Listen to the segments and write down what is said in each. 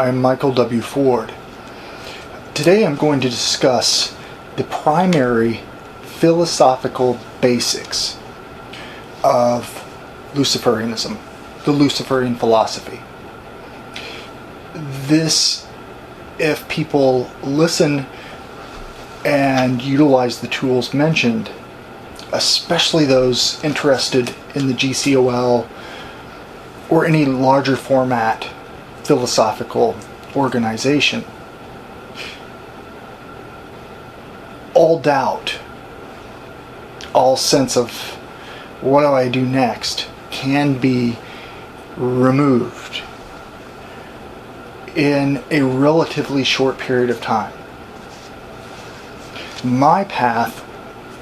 I'm Michael W. Ford. Today I'm going to discuss the primary philosophical basics of Luciferianism, the Luciferian philosophy. This, if people listen and utilize the tools mentioned, especially those interested in the GCOL or any larger format philosophical organization, all doubt, all sense of what do I do next can be removed in a relatively short period of time. My path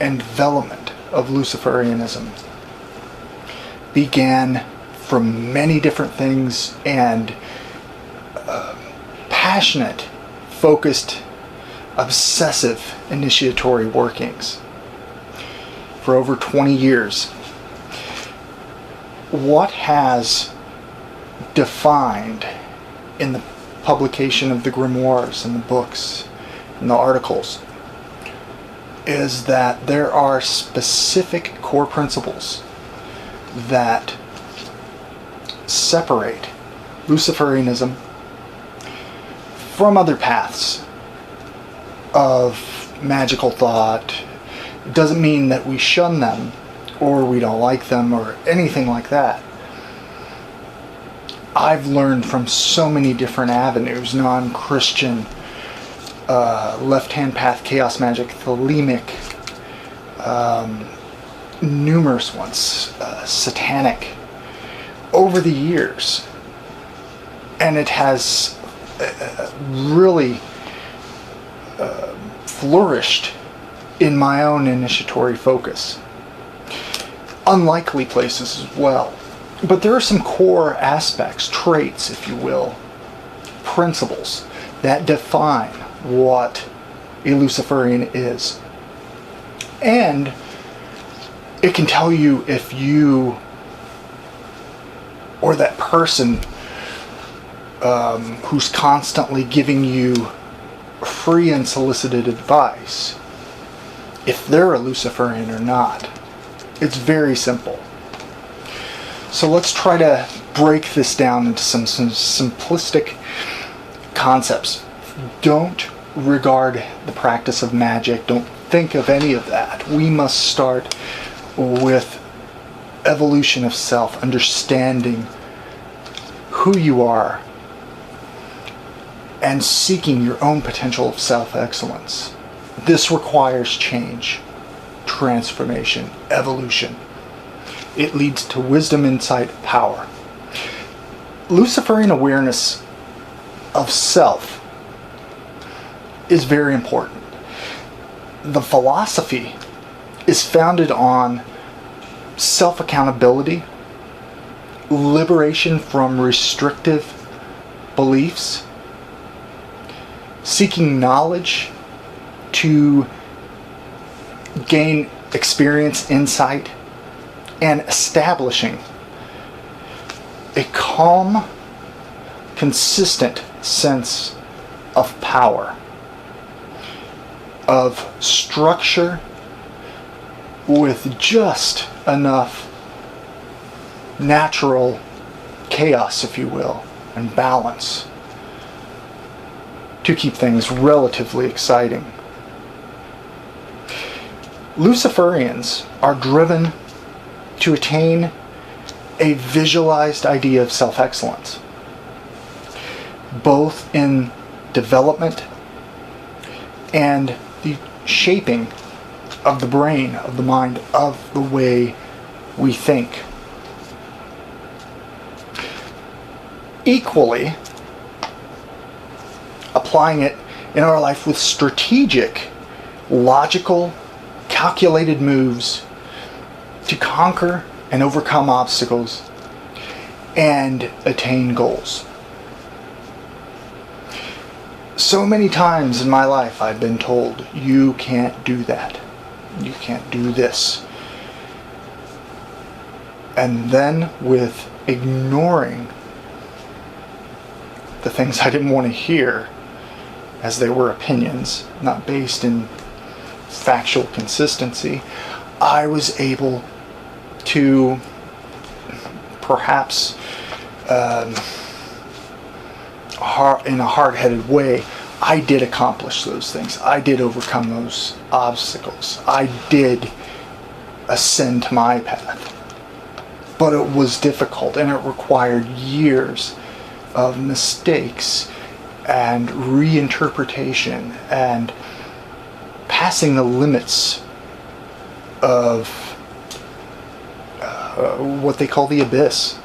and development of Luciferianism began from many different things and passionate, focused, obsessive initiatory workings for over 20 years. What has defined in the publication of the grimoires and the books and the articles is that there are specific core principles that separate Luciferianism from other paths of magical thought. It doesn't mean that we shun them or we don't like them or anything like that. I've learned from so many different avenues: non-Christian, left-hand path, chaos magic, thelemic, numerous ones, satanic, over the years. And it has really flourished in my own initiatory focus. Unlikely places as well. But there are some core aspects, traits, if you will, principles that define what a Luciferian is. And it can tell you if you or that person who's constantly giving you free and solicited advice, if they're a Luciferian or not. It's very simple. So let's try to break this down into some simplistic concepts. Don't regard the practice of magic. Don't think of any of that. We must start with evolution of self, understanding who you are, and seeking your own potential of self-excellence. This requires change, transformation, evolution. It leads to wisdom, insight, power. Luciferian awareness of self is very important. The philosophy is founded on self-accountability, liberation from restrictive beliefs, seeking knowledge to gain experience, insight, and establishing a calm, consistent sense of power, of structure with just enough natural chaos, if you will, and balance to keep things relatively exciting. Luciferians are driven to attain a visualized idea of self-excellence, both in development and the shaping of the brain, of the mind, of the way we think. Equally, applying it in our life with strategic, logical, calculated moves to conquer and overcome obstacles and attain goals. So many times in my life I've been told, you can't do that. You can't do this. And then with ignoring the things I didn't want to hear, as they were opinions, not based in factual consistency, I was able to perhaps in a hard-headed way, I did accomplish those things. I did overcome those obstacles. I did ascend to my path. But it was difficult, and it required years of mistakes and reinterpretation and passing the limits of what they call the abyss.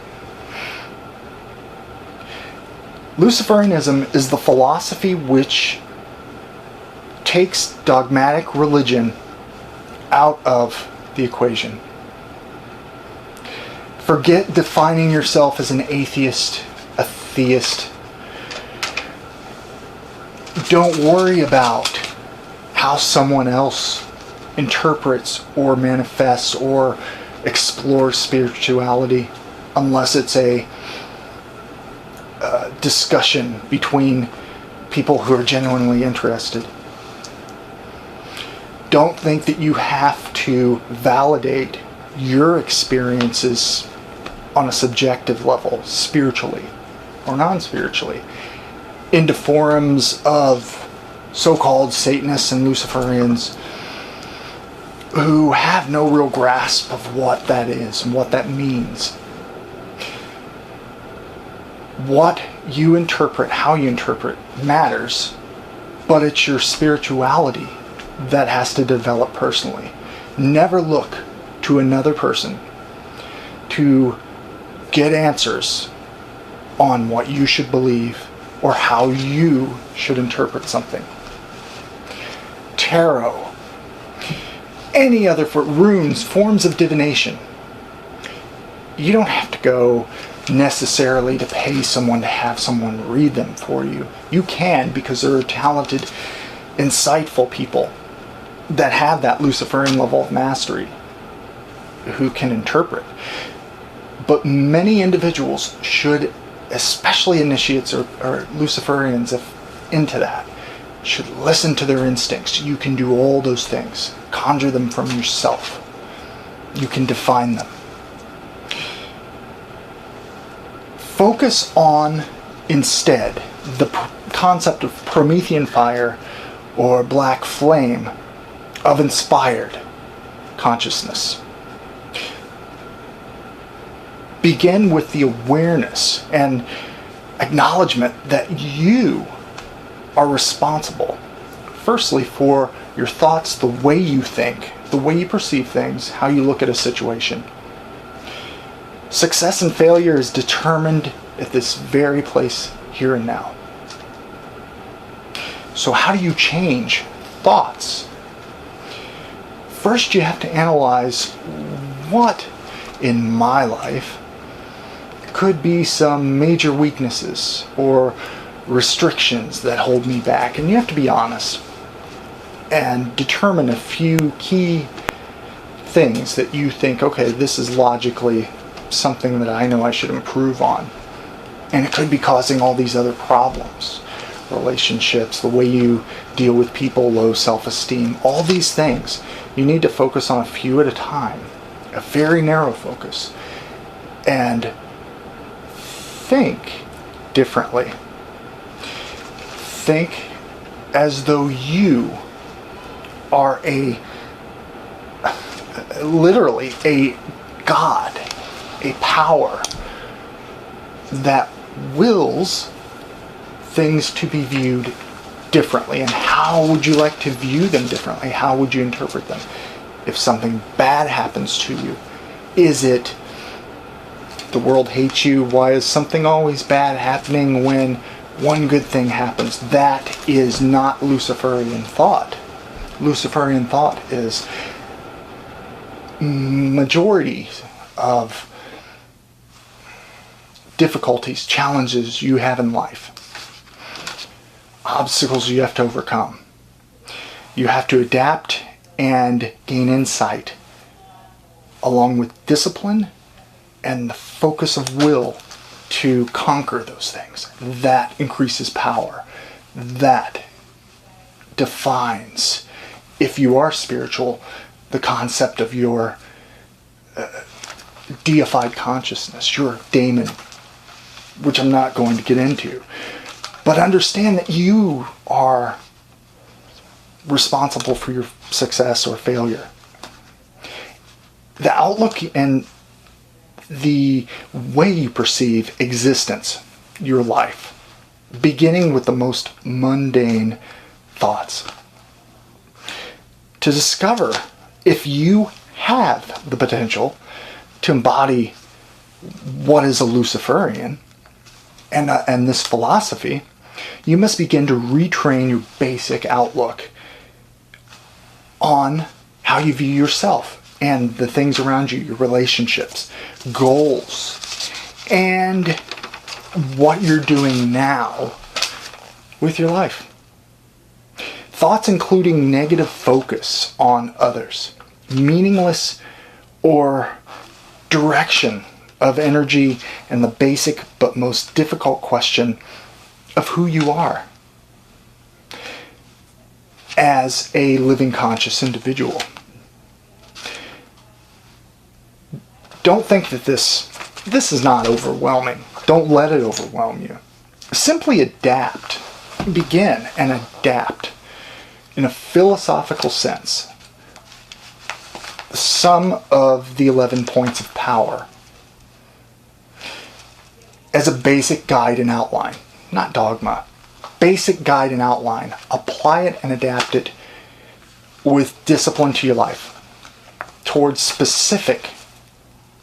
Luciferianism is the philosophy which takes dogmatic religion out of the equation. Forget defining yourself as an atheist, a theist. Don't worry about how someone else interprets or manifests or explores spirituality, unless it's a discussion between people who are genuinely interested. Don't think that you have to validate your experiences on a subjective level, spiritually or non-spiritually, into forums of so-called Satanists and Luciferians who have no real grasp of what that is and what that means. What you interpret, how you interpret, matters, but it's your spirituality that has to develop personally. Never look to another person to get answers on what you should believe or how you should interpret something. Tarot, any other runes, forms of divination. You don't have to go necessarily to pay someone to have someone read them for you. You can, because there are talented, insightful people that have that Luciferian level of mastery who can interpret. But many individuals should, especially initiates or Luciferians into that, should listen to their instincts. You can do all those things. Conjure them from yourself. You can define them. Focus on, instead, the concept of Promethean fire or black flame of inspired consciousness. Begin with the awareness and acknowledgement that you are responsible, firstly, for your thoughts, the way you think, the way you perceive things, how you look at a situation. Success and failure is determined at this very place, here and now. So how do you change thoughts? First, you have to analyze what in my life could be some major weaknesses or restrictions that hold me back. And you have to be honest and determine a few key things that you think, okay, this is logically something that I know I should improve on. And it could be causing all these other problems. Relationships, the way you deal with people, low self-esteem, all these things. You need to focus on a few at a time. A very narrow focus. And think differently. Think as though you are literally a God, a power that wills things to be viewed differently. And how would you like to view them differently? How would you interpret them? If something bad happens to you, is it the world hates you? Why is something always bad happening when one good thing happens? That is not Luciferian thought. Luciferian thought is majority of difficulties, challenges you have in life, obstacles you have to overcome. You have to adapt and gain insight along with discipline and the focus of will to conquer those things. That increases power. That defines, if you are spiritual, the concept of your deified consciousness, your daemon, which I'm not going to get into. But understand that you are responsible for your success or failure. The outlook and the way you perceive existence, your life, beginning with the most mundane thoughts. To discover if you have the potential to embody what is a Luciferian and this philosophy, you must begin to retrain your basic outlook on how you view yourself and the things around you, your relationships, goals, and what you're doing now with your life. Thoughts including negative focus on others, meaningless or direction of energy, and the basic but most difficult question of who you are as a living conscious individual. Don't think that this is not overwhelming. Don't let it overwhelm you. Simply adapt. Begin and adapt in a philosophical sense some of the 11 points of power as a basic guide and outline, not dogma. Basic guide and outline. Apply it and adapt it with discipline to your life towards specific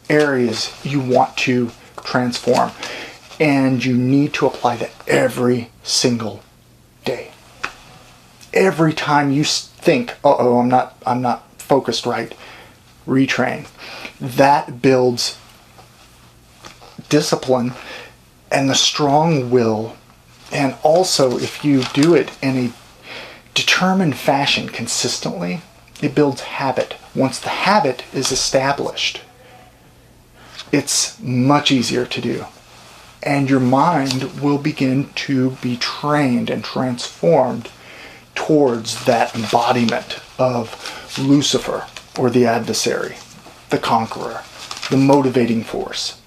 areas you want to transform. And you need to apply that every single day. Every time you think, I'm not focused right, retrain. That builds discipline and the strong will. And also, if you do it in a determined fashion consistently, it builds habit. Once the habit is established, it's much easier to do. And your mind will begin to be trained and transformed towards that embodiment of Lucifer, or the adversary, the conqueror, the motivating force.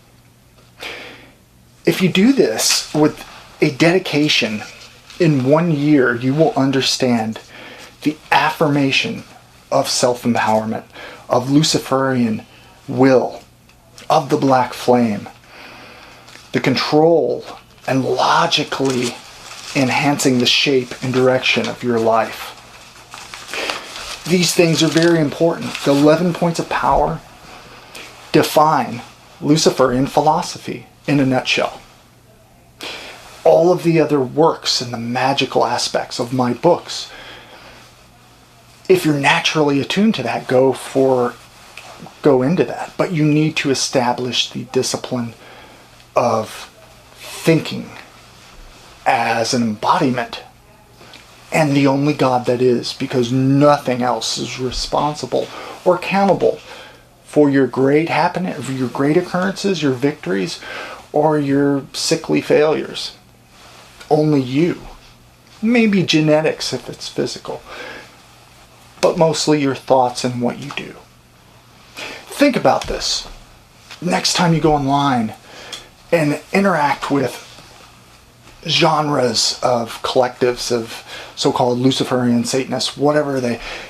If you do this with a dedication, in 1 year you will understand the affirmation of self-empowerment, of Luciferian will, of the black flame, the control and logically enhancing the shape and direction of your life. These things are very important. The 11 points of power define Luciferian philosophy in a nutshell. All of the other works and the magical aspects of my books, if you're naturally attuned to that, go into that. But you need to establish the discipline of thinking as an embodiment and the only God that is, because nothing else is responsible or accountable for your great happiness, your great occurrences, your victories, or your sickly failures. Only you. Maybe genetics if it's physical, but mostly your thoughts and what you do. Think about this. Next time you go online and interact with genres of collectives of so-called Luciferian Satanists,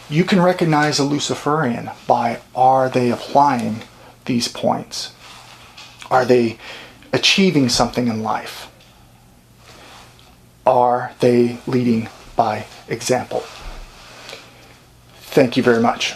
you can recognize a Luciferian by, are they applying these points? Are they achieving something in life? Are they leading by example? Thank you very much.